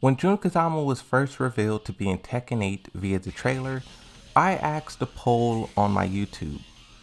When Jun Kazama was first revealed to be in Tekken 8 via the trailer, I asked a poll on my YouTube,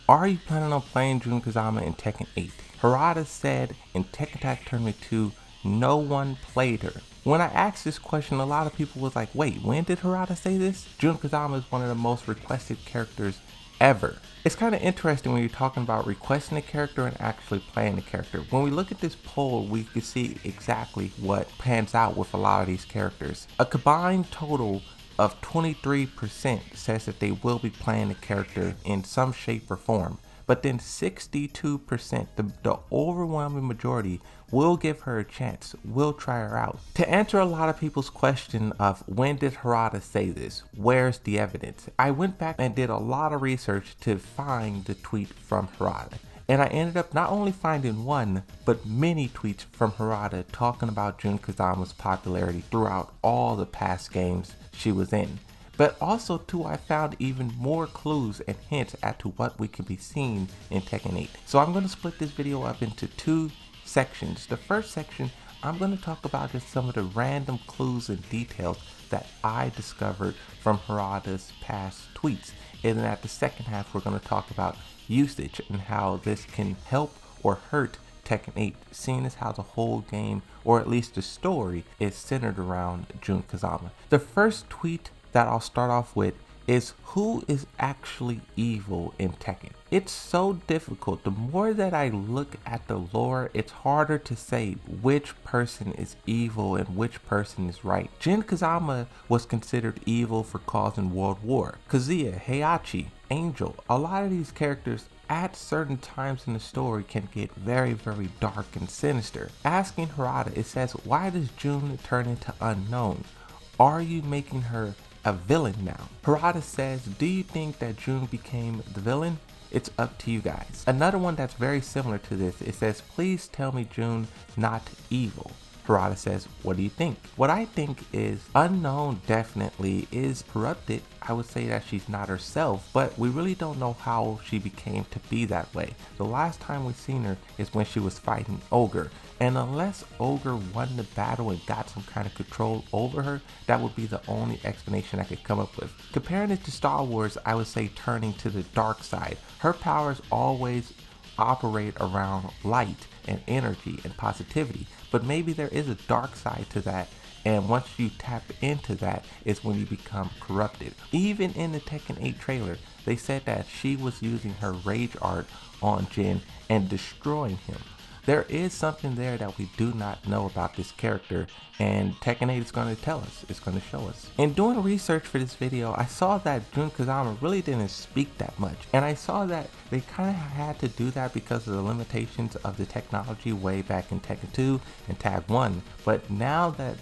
are you planning on playing Jun Kazama in Tekken 8? Harada said in Tekken Tag Tournament 2, no one played her. When I asked this question, a lot of people was like, wait, when did Harada say this? Jun Kazama is one of the most requested characters ever. It's kind of interesting when you're talking about requesting a character and actually playing the character. When we look at this poll, we can see exactly what pans out with a lot of these characters. A combined total of 23% says that they will be playing the character in some shape or form. But then 62%, the overwhelming majority, will give her a chance, will try her out. To answer a lot of people's question of when did Harada say this, where's the evidence, I went back and did a lot of research to find the tweet from Harada. And I ended up not only finding one, but many tweets from Harada talking about Jun Kazama's popularity throughout all the past games she was in. But also too, I found even more clues and hints as to what we could be seeing in Tekken 8. So I'm going to split this video up into two sections. The first section, I'm going to talk about just some of the random clues and details that I discovered from Harada's past tweets. And then at the second half, we're going to talk about usage and how this can help or hurt Tekken 8, seeing as how the whole game, or at least the story, is centered around Jun Kazama. The first tweet that I'll start off with is who is actually evil in Tekken. It's so difficult. The more that I look at the lore, it's harder to say which person is evil and which person is right. Jun Kazama was considered evil for causing world war. Kazuya, Heihachi, Angel, a lot of these characters at certain times in the story can get very, very dark and sinister. Asking Harada, it says, why does Jun turn into unknown? Are you making her a villain now? Harada says, do you think that Jun became the villain? It's up to you guys. Another one that's very similar to this, it says, please tell me Jun not evil. Harada says, what do you think? What I think is Unknown definitely is corrupted. I would say that she's not herself, but we really don't know how she became to be that way. The last time we seen her is when she was fighting Ogre. And unless Ogre won the battle and got some kind of control over her, that would be the only explanation I could come up with. Comparing it to Star Wars, I would say turning to the dark side. Her powers always operate around light and energy and positivity, but maybe there is a dark side to that, and once you tap into that is when you become corrupted. Even in the Tekken 8 trailer, they said that she was using her rage art on Jin and destroying him. There is something there that we do not know about this character, and Tekken 8 is going to tell us, it's going to show us. In doing research for this video, I saw that Jun Kazama really didn't speak that much, and I saw that they kind of had to do that because of the limitations of the technology way back in Tekken 2 and Tag 1. But now that,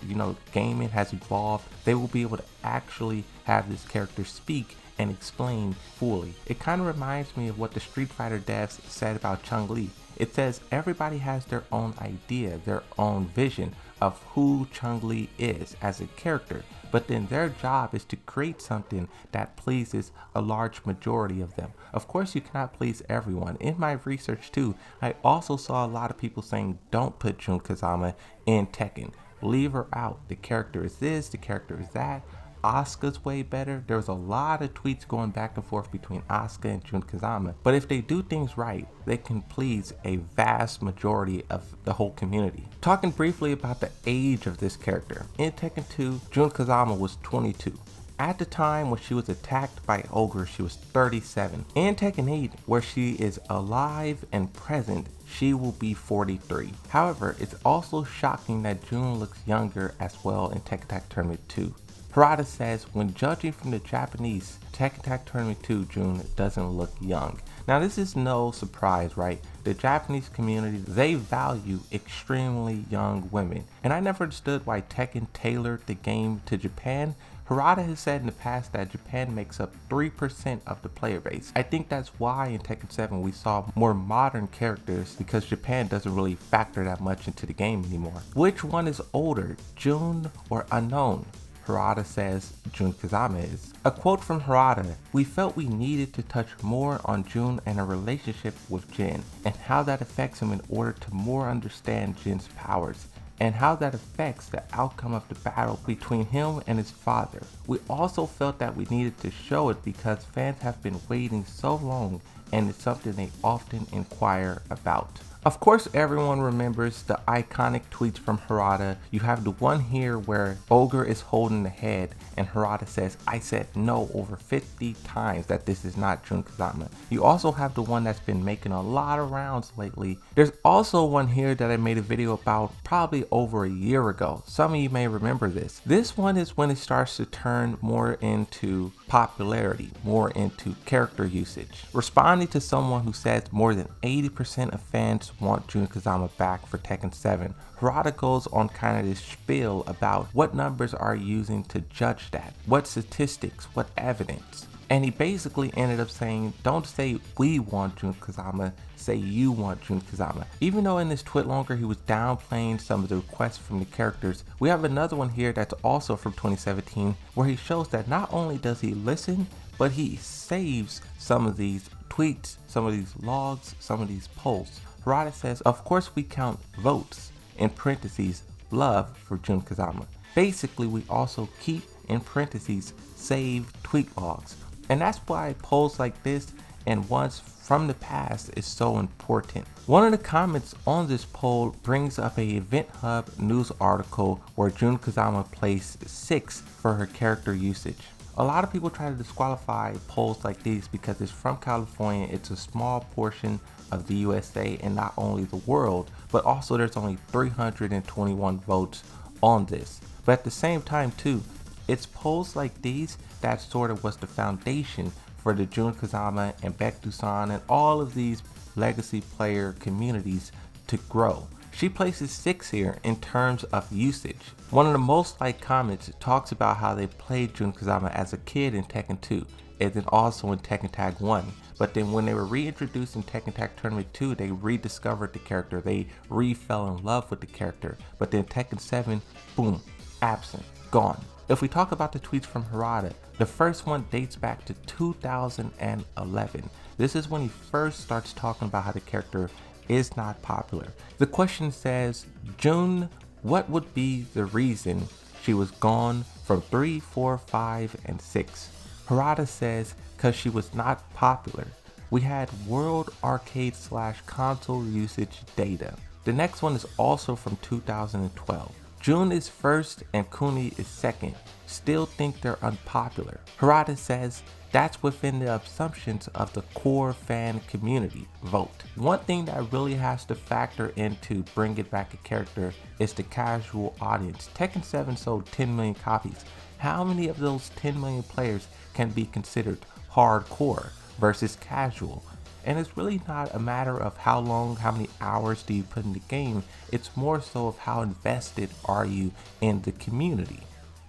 gaming has evolved, they will be able to actually have this character speak and explain fully. It kind of reminds me of what the Street Fighter devs said about Chun-Li. It says everybody has their own idea, their own vision of who Chun-Li is as a character, but then their job is to create something that pleases a large majority of them. Of course, you cannot please everyone. In my research too, I also saw a lot of people saying don't put Jun Kazama in Tekken. Leave her out. The character is this, the character is that. Asuka's way better. There's a lot of tweets going back and forth between Asuka and Jun Kazama, but if they do things right, they can please a vast majority of the whole community. Talking briefly about the age of this character. In Tekken 2, Jun Kazama was 22. At the time when she was attacked by Ogre, she was 37. In Tekken 8, where she is alive and present, she will be 43. However, it's also shocking that Jun looks younger as well in Tekken Tag Tournament 2. Harada says, when judging from the Japanese, Tekken Tag Tournament 2 Jun doesn't look young. Now this is no surprise, right? The Japanese community, they value extremely young women. And I never understood why Tekken tailored the game to Japan. Harada has said in the past that Japan makes up 3% of the player base. I think that's why in Tekken 7 we saw more modern characters, because Japan doesn't really factor that much into the game anymore. Which one is older, Jun or Unknown? Harada says Jun Kazama is. A quote from Harada: "We felt we needed to touch more on Jun and her relationship with Jin, and how that affects him in order to more understand Jin's powers, and how that affects the outcome of the battle between him and his father. We also felt that we needed to show it because fans have been waiting so long and it's something they often inquire about." Of course, everyone remembers the iconic tweets from Harada. You have the one here where Ogre is holding the head and Harada says, "I said no over 50 times that this is not Jun Kazama." You also have the one that's been making a lot of rounds lately. There's also one here that I made a video about probably over a year ago. Some of you may remember this. This one is when it starts to turn more into popularity, more into character usage. Responding to someone who says more than 80% of fans want Jun Kazama back for Tekken 7, Harada goes on kind of this spiel about what numbers are using to judge that, what statistics, what evidence. And he basically ended up saying, don't say we want Jun Kazama, say you want Jun Kazama. Even though in this tweet longer he was downplaying some of the requests from the characters, we have another one here that's also from 2017 where he shows that not only does he listen, but he saves some of these tweets, some of these logs, some of these posts. Harada says, "Of course we count votes," in parentheses, love for Jun Kazama. Basically, we also keep in parentheses save tweet logs. And that's why polls like this and ones from the past is so important. One of the comments on this poll brings up a Event Hub news article where Jun Kazama placed 6 for her character usage. A lot of people try to disqualify polls like these because it's from California, it's a small portion of the USA and not only the world, but also there's only 321 votes on this. But at the same time too, it's polls like these that sort of was the foundation for the Jun Kazama and Baek-Doosan and all of these legacy player communities to grow. She places 6 here in terms of usage. One of the most liked comments talks about how they played Jun Kazama as a kid in Tekken 2 and then also in Tekken Tag 1. But then when they were reintroduced in Tekken Tag Tournament 2, they rediscovered the character. They fell in love with the character. But then Tekken 7, boom, absent, gone. If we talk about the tweets from Harada, the first one dates back to 2011. This is when he first starts talking about how the character is not popular. The question says, "Jun, what would be the reason she was gone from 3, 4, 5, and 6? Harada says, "Cause she was not popular. We had World Arcade / console usage data." The next one is also from 2012. "Jun is first and Kuni is second. Still think they're unpopular." Harada says, "That's within the assumptions of the core fan community vote." One thing that really has to factor into bringing back a character is the casual audience. Tekken 7 sold 10 million copies. How many of those 10 million players can be considered hardcore versus casual? And it's really not a matter of how long, how many hours do you put in the game. It's more so of how invested are you in the community.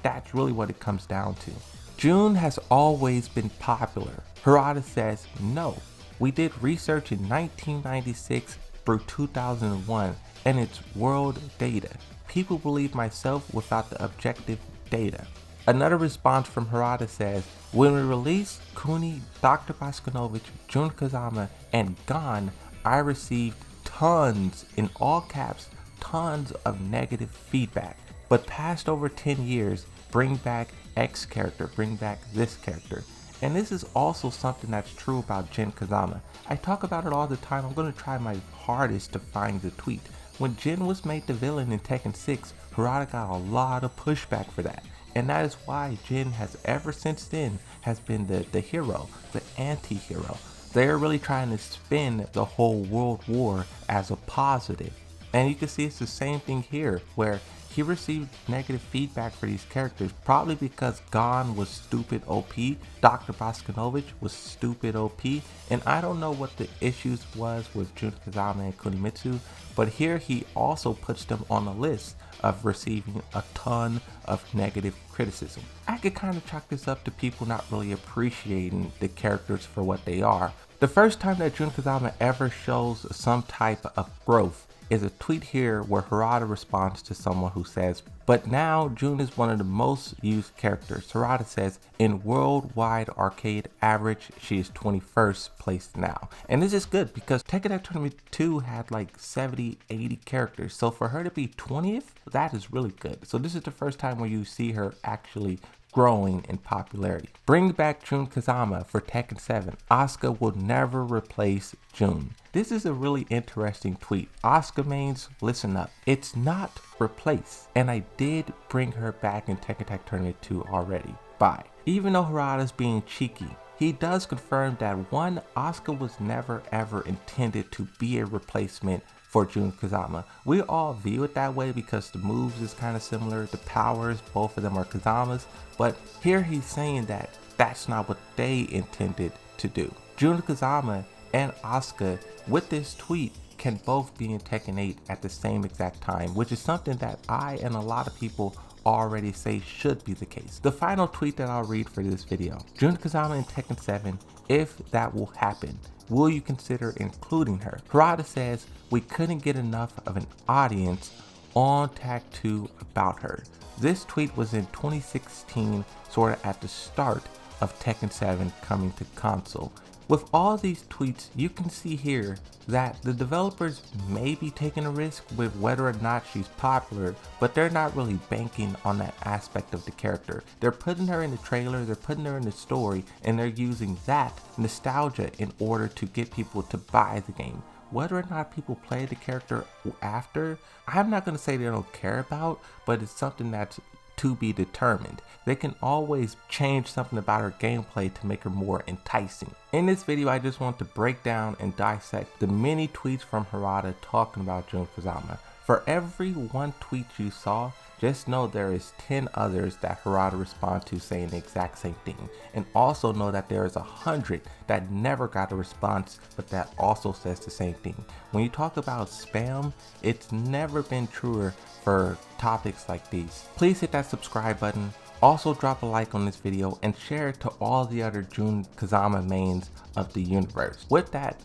That's really what it comes down to. Jun has always been popular. Harada says, "No. We did research in 1996 through 2001 and it's world data. People believe myself without the objective data." Another response from Harada says, "When we released Kuni, Dr. Baskanovich, Jun Kazama, and Gon, I received tons, in all caps, tons of negative feedback. But past over 10 years, bring back X character, bring back this character." And this is also something that's true about Jun Kazama. I talk about it all the time. I'm going to try my hardest to find the tweet. When Jin was made the villain in Tekken 6, Harada got a lot of pushback for that. And that is why Jin has ever since then has been the hero, the anti-hero. They're really trying to spin the whole world war as a positive. And you can see it's the same thing here, where he received negative feedback for these characters, probably because Gon was stupid OP, Dr. Baskanovich was stupid OP, and I don't know what the issues was with Jun Kazama and Kunimitsu, but here he also puts them on the list of receiving a ton of negative criticism. I could kind of chalk this up to people not really appreciating the characters for what they are. The first time that Jun Kazama ever shows some type of growth is a tweet here where Harada responds to someone who says, "But now Jun is one of the most used characters." Harada says, "In worldwide arcade average, she is 21st place now." And this is good because Tekken Tournament 2 had like 70, 80 characters. So for her to be 20th, that is really good. So this is the first time where you see her actually growing in popularity. Bring back Jun Kazama for Tekken 7. Asuka will never replace Jun. This is a really interesting tweet. Asuka mains, listen up. It's not replace. And I did bring her back in Tekken Tag Tournament 2 already. Bye. Even though Harada's being cheeky, he does confirm that one, Asuka was never ever intended to be a replacement for Jun Kazama. We all view it that way because the moves is kind of similar, the powers, both of them are Kazama's, but here he's saying that that's not what they intended to do. Jun Kazama and Asuka with this tweet can both be in Tekken 8 at the same exact time, which is something that I and a lot of people already say should be the case. The final tweet that I'll read for this video. Jun Kazama in Tekken 7, if that will happen, will you consider including her? Harada says, "We couldn't get enough of an audience on Tag 2 about her." This tweet was in 2016, sort of at the start of Tekken 7 coming to console. With all these tweets, you can see here that the developers may be taking a risk with whether or not she's popular, but they're not really banking on that aspect of the character. They're putting her in the trailer, they're putting her in the story, and they're using that nostalgia in order to get people to buy the game. Whether or not people play the character after, I'm not going to say they don't care about, but it's something that's to be determined. They can always change something about her gameplay to make her more enticing. In this video, I just want to break down and dissect the many tweets from Harada talking about Jun Kazama. For every one tweet you saw, just know there is 10 others that Harada respond to saying the exact same thing. And also know that there is 100 that never got a response, but that also says the same thing. When you talk about spam, it's never been truer for topics like these. Please hit that subscribe button. Also drop a like on this video and share it to all the other Jun Kazama mains of the universe. With that,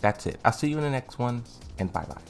that's it. I'll see you in the next one, and bye bye.